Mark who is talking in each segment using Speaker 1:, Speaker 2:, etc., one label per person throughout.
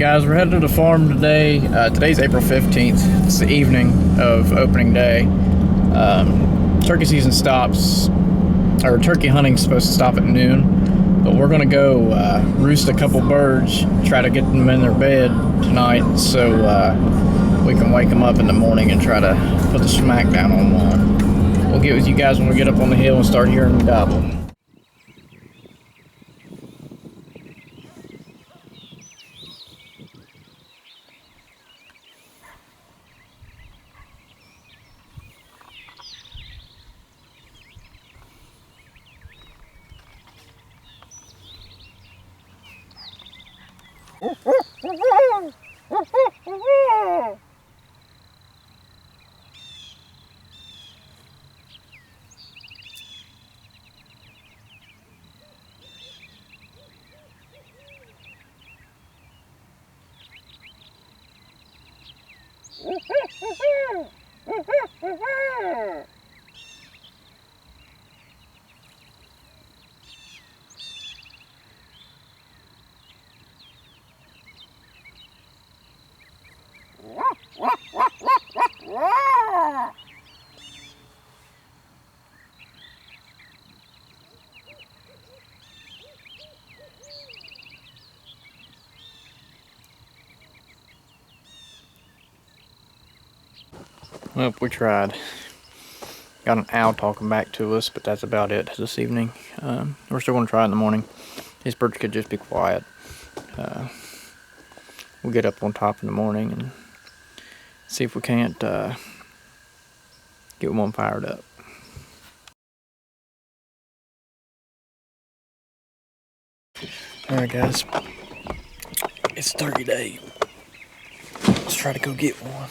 Speaker 1: Guys, we're headed to the farm today. Today's April 15th. It's the evening of opening day. Turkey season stops, or turkey hunting's supposed to stop at noon, but we're gonna go roost a couple birds, try to get them in their bed tonight so we can wake them up in the morning and try to put the smack down on one. We'll get with you guys when we get up on the hill and start hearing them gobble. Well, we tried. Got an owl talking back to us, but that's about it this evening. We're still going to try in the morning. These birds could just be quiet. We'll get up on top in the morning and see if we can't get one fired up. Alright guys, it's turkey day. Let's try to go get one.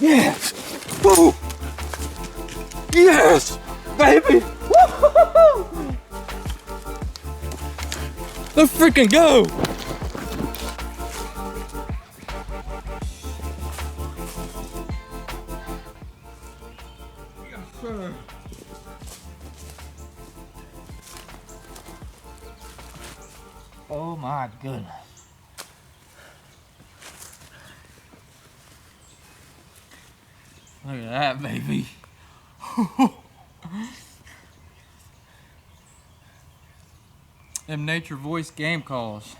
Speaker 2: Yes! Woo! Yes! Baby! Woo-hoo-hoo! Let's freaking go! Yes, sir. Oh my goodness. Look at that, baby. Them nature voice game calls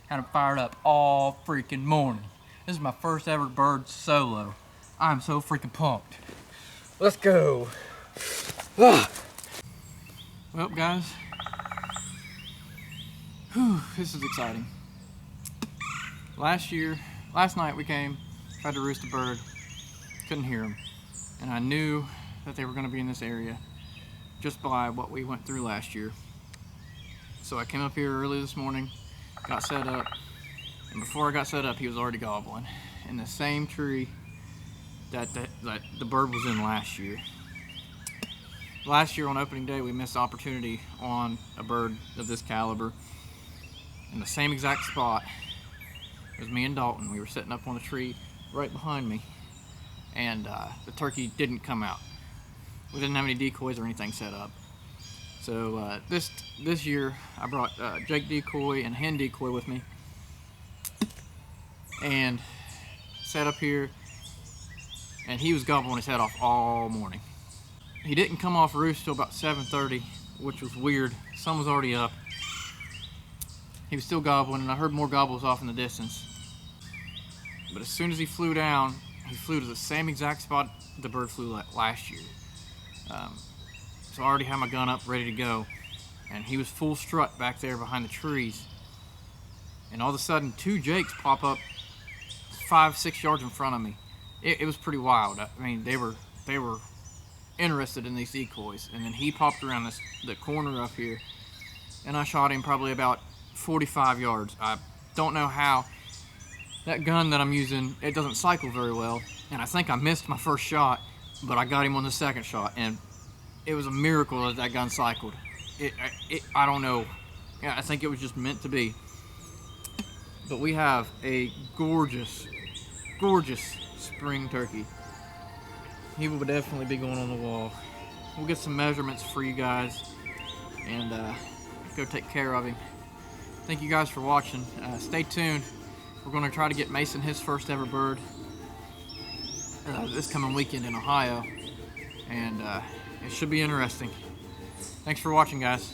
Speaker 2: had them fired up all freaking morning. This is my first ever bird solo. I'm so freaking pumped. Let's go. Ah. Well, guys, this is exciting. Last night we came, tried to roost a bird, couldn't hear them. And I knew that they were going to be in this area just by what we went through last year. So I came up here early this morning, got set up, and before I got set up, he was already gobbling in the same tree that the bird was in last year. Last year on opening day, we missed the opportunity on a bird of this caliber in the same exact spot. It was me and Dalton. We were sitting up on a tree right behind me, and the turkey didn't come out. We didn't have any decoys or anything set up. So this year I brought Jake decoy and hen decoy with me and set up here, and he was gobbling his head off all morning. He didn't come off roost till about 7:30, which was weird. The sun was already up. He was still gobbling, and I heard more gobbles off in the distance. But as soon as he flew down, he flew to the same exact spot the bird flew last year. So I already had my gun up, ready to go, and he was full strut back there behind the trees. And all of a sudden, two jakes pop up 5-6 yards in front of me. It was pretty wild. I mean, they were interested in these decoys. And then he popped around the corner up here, and I shot him probably about 45 yards. I don't know how. That gun that I'm using, it doesn't cycle very well, and I think I missed my first shot, but I got him on the second shot, and it was a miracle that gun cycled. I don't know. Yeah, I think it was just meant to be. But we have a gorgeous, gorgeous spring turkey. He will definitely be going on the wall. We'll get some measurements for you guys and go take care of him. Thank you guys for watching. Stay tuned. We're going to try to get Mason his first ever bird this coming weekend in Ohio, and it should be interesting. Thanks for watching, guys.